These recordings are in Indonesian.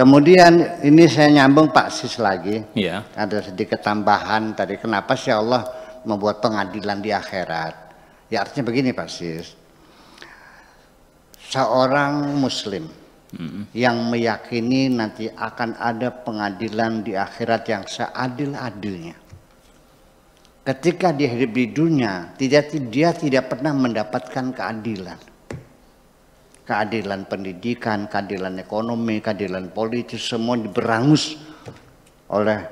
Kemudian ini saya nyambung Pak Sis lagi. Ya. Ada sedikit tambahan tadi, kenapa sih Allah membuat pengadilan di akhirat? Ya artinya begini Pak Sis. Seorang muslim yang meyakini nanti akan ada pengadilan di akhirat yang seadil-adilnya. Ketika dia hidup di dunia, dia tidak pernah mendapatkan keadilan. Keadilan pendidikan, keadilan ekonomi, keadilan politis, semua diberangus oleh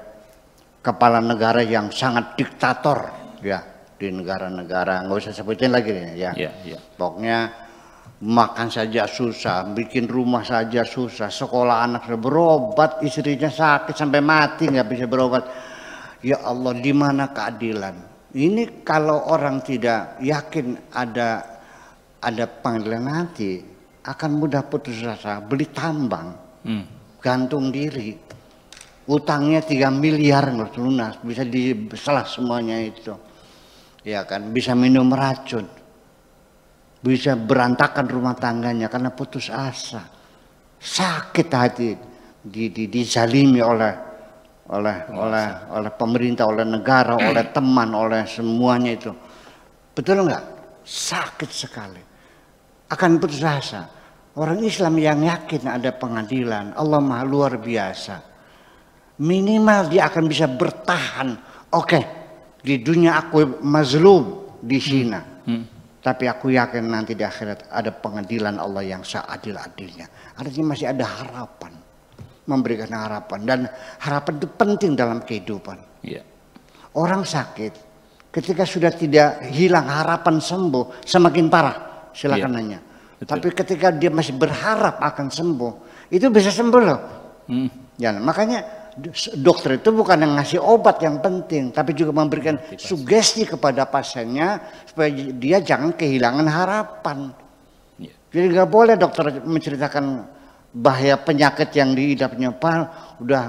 kepala negara yang sangat diktator ya di negara-negara, nggak usah sebutin lagi ya. Pokoknya makan saja susah, bikin rumah saja susah, sekolah anak berobat, istrinya sakit sampai mati nggak bisa berobat. Ya Allah, di mana keadilan? Ini kalau orang tidak yakin ada pengadilan nanti, akan mudah putus asa, beli tambang, gantung diri, utangnya 3 miliar nggak lunas, bisa diselah semuanya itu, ya kan? Bisa minum racun, bisa berantakan rumah tangganya karena putus asa, sakit hati, dizalimi oleh pemerintah, oleh negara, oleh teman, oleh semuanya itu, betul nggak? Sakit sekali. Akan putus asa. Orang Islam yang yakin ada pengadilan, Allah Maha luar biasa. Minimal dia akan bisa bertahan. Oke, di dunia aku mazlum di Cina. Tapi aku yakin nanti di akhirat ada pengadilan Allah yang seadil-adilnya. Artinya masih ada harapan. Memberikan harapan. Dan harapan itu penting dalam kehidupan. Orang sakit, ketika sudah tidak hilang harapan sembuh, semakin parah. Silakan nanya. Tapi ketika dia masih berharap akan sembuh, itu bisa sembuh loh. Ya, makanya dokter itu bukan yang ngasih obat yang penting, tapi juga memberikan sugesti kepada pasiennya supaya dia jangan kehilangan harapan. Jadi nggak boleh dokter menceritakan bahaya penyakit yang diidapnya, Pak, udah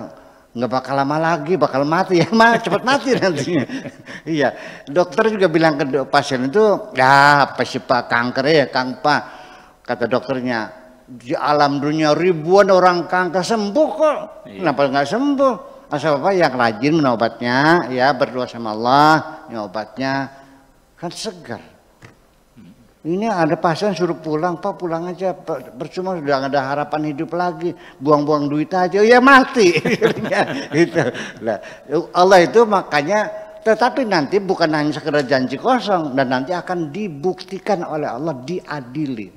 nggak bakal lama lagi, bakal mati ya, cepat mati nantinya. Iya, dokter juga bilang ke pasien itu, ya apa sih Pak, kanker ya Kang Pak, kata dokternya, di alam dunia ribuan orang kanker sembuh kok, kenapa nggak sembuh? Asal Bapak yang rajin minum obatnya, ya berdoa sama Allah, minum obatnya, kan segar. Ini ada pasien suruh pulang, Pak pulang aja, percuma sudah nggak ada harapan hidup lagi, buang-buang duit aja, ya mati. Gitu. Nah, Allah itu makanya, tetapi nanti bukan hanya sekedar janji kosong, dan nanti akan dibuktikan oleh Allah, diadili.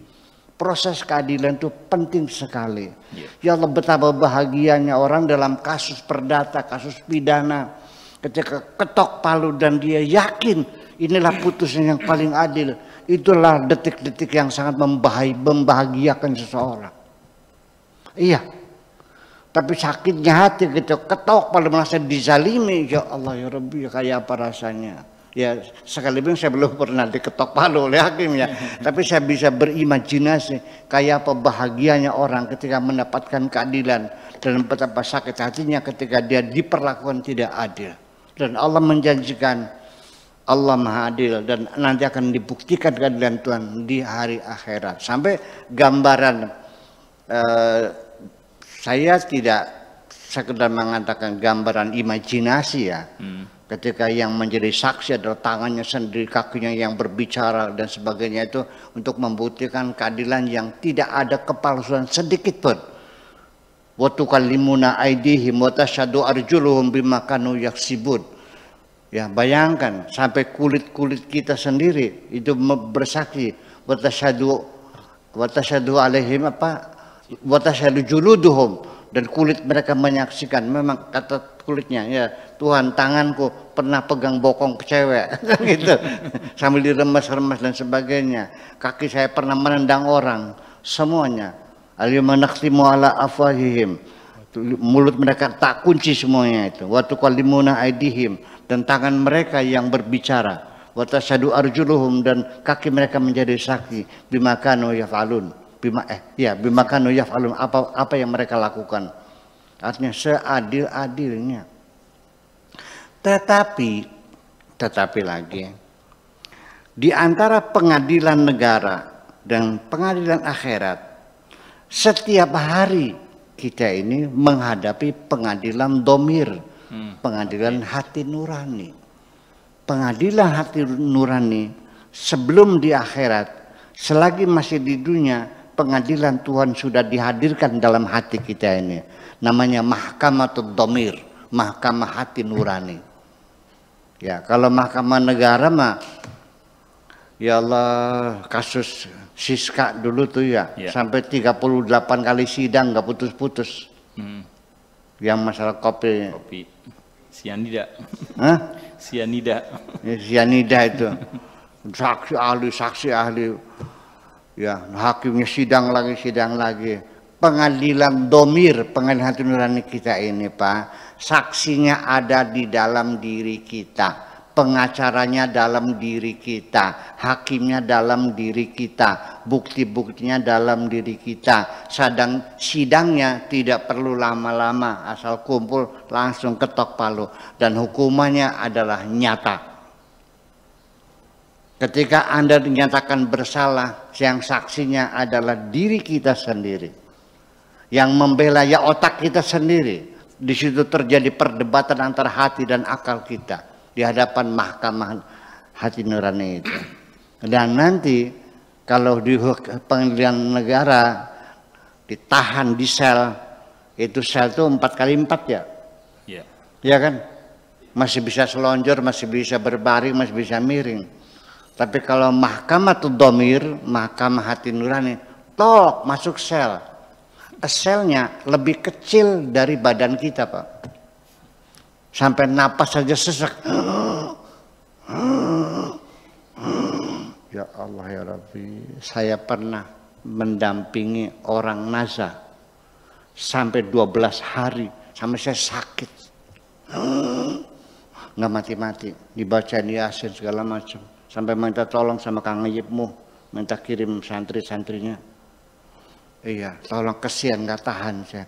Proses keadilan itu penting sekali. Ya Allah, betapa bahagianya orang dalam kasus perdata, kasus pidana, ketika ketok palu dan dia yakin inilah putusan yang paling adil. Itulah detik-detik yang sangat membahagiakan seseorang. Iya. Tapi sakitnya hati gitu, ketok palu merasa dizalimi. Ya Allah ya Rabbi, kayak apa rasanya? Ya sekalipun saya belum pernah diketok palu oleh hakim ya. Tapi saya bisa berimajinasi kayak apa bahagianya orang ketika mendapatkan keadilan. Dan betapa sakit hatinya ketika dia diperlakukan tidak adil. Dan Allah menjanjikan Allah Maha Adil dan nanti akan dibuktikan keadilan Tuhan di hari akhirat. Sampai gambaran saya tidak sekedar mengatakan gambaran imajinasi ya. Ketika yang menjadi saksi adalah tangannya sendiri, kakinya yang berbicara dan sebagainya, itu untuk membuktikan keadilan yang tidak ada kepalsuan sedikit pun. Wa tukallimuna aydihim wa tashhadu arjuluhum bima kanu yaksibun. Ya, bayangkan sampai kulit-kulit kita sendiri itu bersaksi, wa tashhadu alaihim wa tashhadu juluduhum, dan kulit mereka menyaksikan. Memang kata kulitnya, ya Tuhan, tanganku pernah pegang bokong cewek gitu sambil diremas-remas dan sebagainya. Kaki saya pernah menendang orang, semuanya. Al-yawma nakhtimu ala afwahihim, mulut mereka tak kunci semuanya itu. Wa tukallimuna aydihim, dan tangan mereka yang berbicara. Wa tashhadu arjuluhum, dan kaki mereka menjadi saksi. Bima kanu yaf'alun, bima kanu yaf'alun, apa yang mereka lakukan. Artinya seadil-adilnya. Tetapi lagi, di antara pengadilan negara dan pengadilan akhirat, setiap hari kita ini menghadapi pengadilan domir, pengadilan hati nurani. Pengadilan hati nurani sebelum di akhirat, selagi masih di dunia, pengadilan Tuhan sudah dihadirkan dalam hati kita ini. Namanya mahkamatul domir, mahkamah hati nurani. Ya, kalau mahkamah negara mah, ya Allah, kasus Siska dulu tuh ya, sampai 38 kali sidang nggak putus-putus. Yang masalah kopi. Sianida. Hah? Sianida. Ya, sianida itu. Saksi ahli. Ya, hakimnya sidang lagi. Pengadilan domir, pengadilan hati nurani kita ini, Pak. Saksinya ada di dalam diri kita. Pengacaranya dalam diri kita, hakimnya dalam diri kita, bukti-buktinya dalam diri kita. Sidangnya tidak perlu lama-lama, asal kumpul langsung ketok palu, dan hukumannya adalah nyata. Ketika Anda dinyatakan bersalah, yang saksinya adalah diri kita sendiri, yang membela ya otak kita sendiri. Di situ terjadi perdebatan antara hati dan akal kita di hadapan mahkamah hati nurani itu. Dan nanti kalau di pengadilan negara ditahan di sel, itu sel itu 4x4 ya. Iya. Ya kan? Masih bisa selonjor, masih bisa berbaring, masih bisa miring. Tapi kalau mahkamah domir, mahkamah hati nurani, tok masuk sel. Selnya lebih kecil dari badan kita, Pak. Sampai napas saja sesak. Ya Allah ya Rabbi, saya pernah mendampingi orang nazar sampai 12 hari, sampai saya sakit. Nggak mati-mati, dibacain Yasin segala macam. Sampai minta tolong sama Kang Yipmu, minta kirim santri-santrinya. Iya, tolong, kesian nggak tahan saya.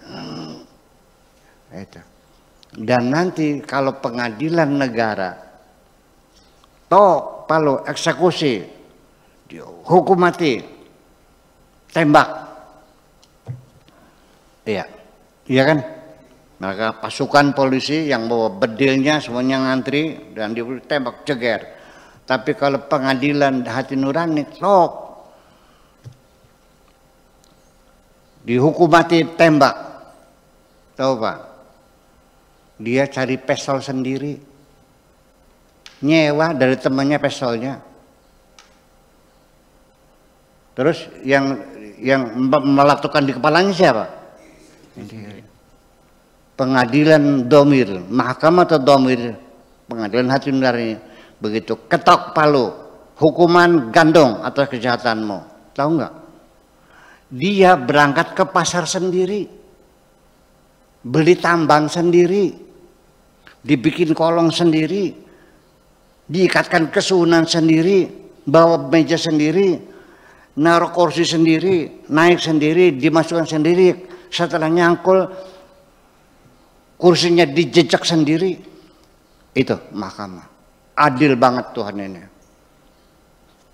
Itu. Dan nanti kalau pengadilan negara, tok palu eksekusi, hukum mati, tembak, iya kan? Maka pasukan polisi yang bawa bedilnya semuanya ngantri dan ditembak ceger. Tapi kalau pengadilan hati nurani, tok dihukum mati, tembak, tahu Pak? Dia cari pistol sendiri, nyewa dari temannya pistolnya. Terus yang melakukan di kepalanya siapa? Pengadilan domir, mahkamah atau domir, pengadilan hati nurani, begitu ketok palu, hukuman gantung atas kejahatanmu. Tahu nggak? Dia berangkat ke pasar sendiri, beli tambang sendiri, dibikin kolong sendiri, diikatkan kesunan sendiri, bawa meja sendiri, naruh kursi sendiri, naik sendiri, dimasukkan sendiri. Setelah nyangkul, kursinya dijejak sendiri. Itu mahkamah. Adil banget Tuhan ini.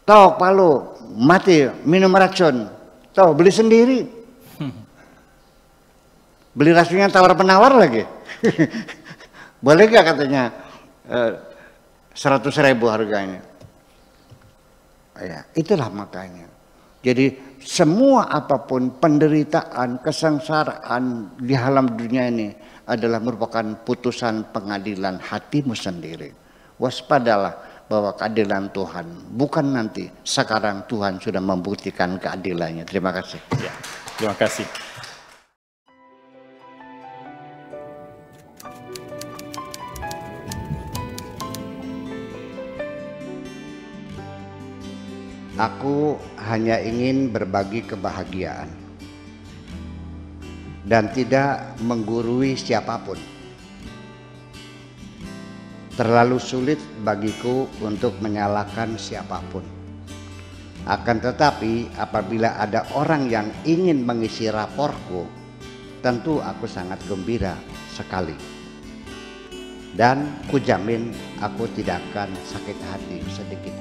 Tahu palu, mati, minum racun. Tahu, beli sendiri. Beli racunnya tawar-penawar lagi. Boleh gak katanya 100.000 harganya. Ya, itulah makanya. Jadi semua apapun penderitaan, kesengsaraan di alam dunia ini adalah merupakan putusan pengadilan hatimu sendiri. Waspadalah bahwa keadilan Tuhan bukan nanti, sekarang Tuhan sudah membuktikan keadilannya. Terima kasih. Ya, terima kasih. Aku hanya ingin berbagi kebahagiaan dan tidak menggurui siapapun. Terlalu sulit bagiku untuk menyalahkan siapapun. Akan tetapi apabila ada orang yang ingin mengisi raporku, tentu aku sangat gembira sekali. Dan kujamin aku tidak akan sakit hati sedikit.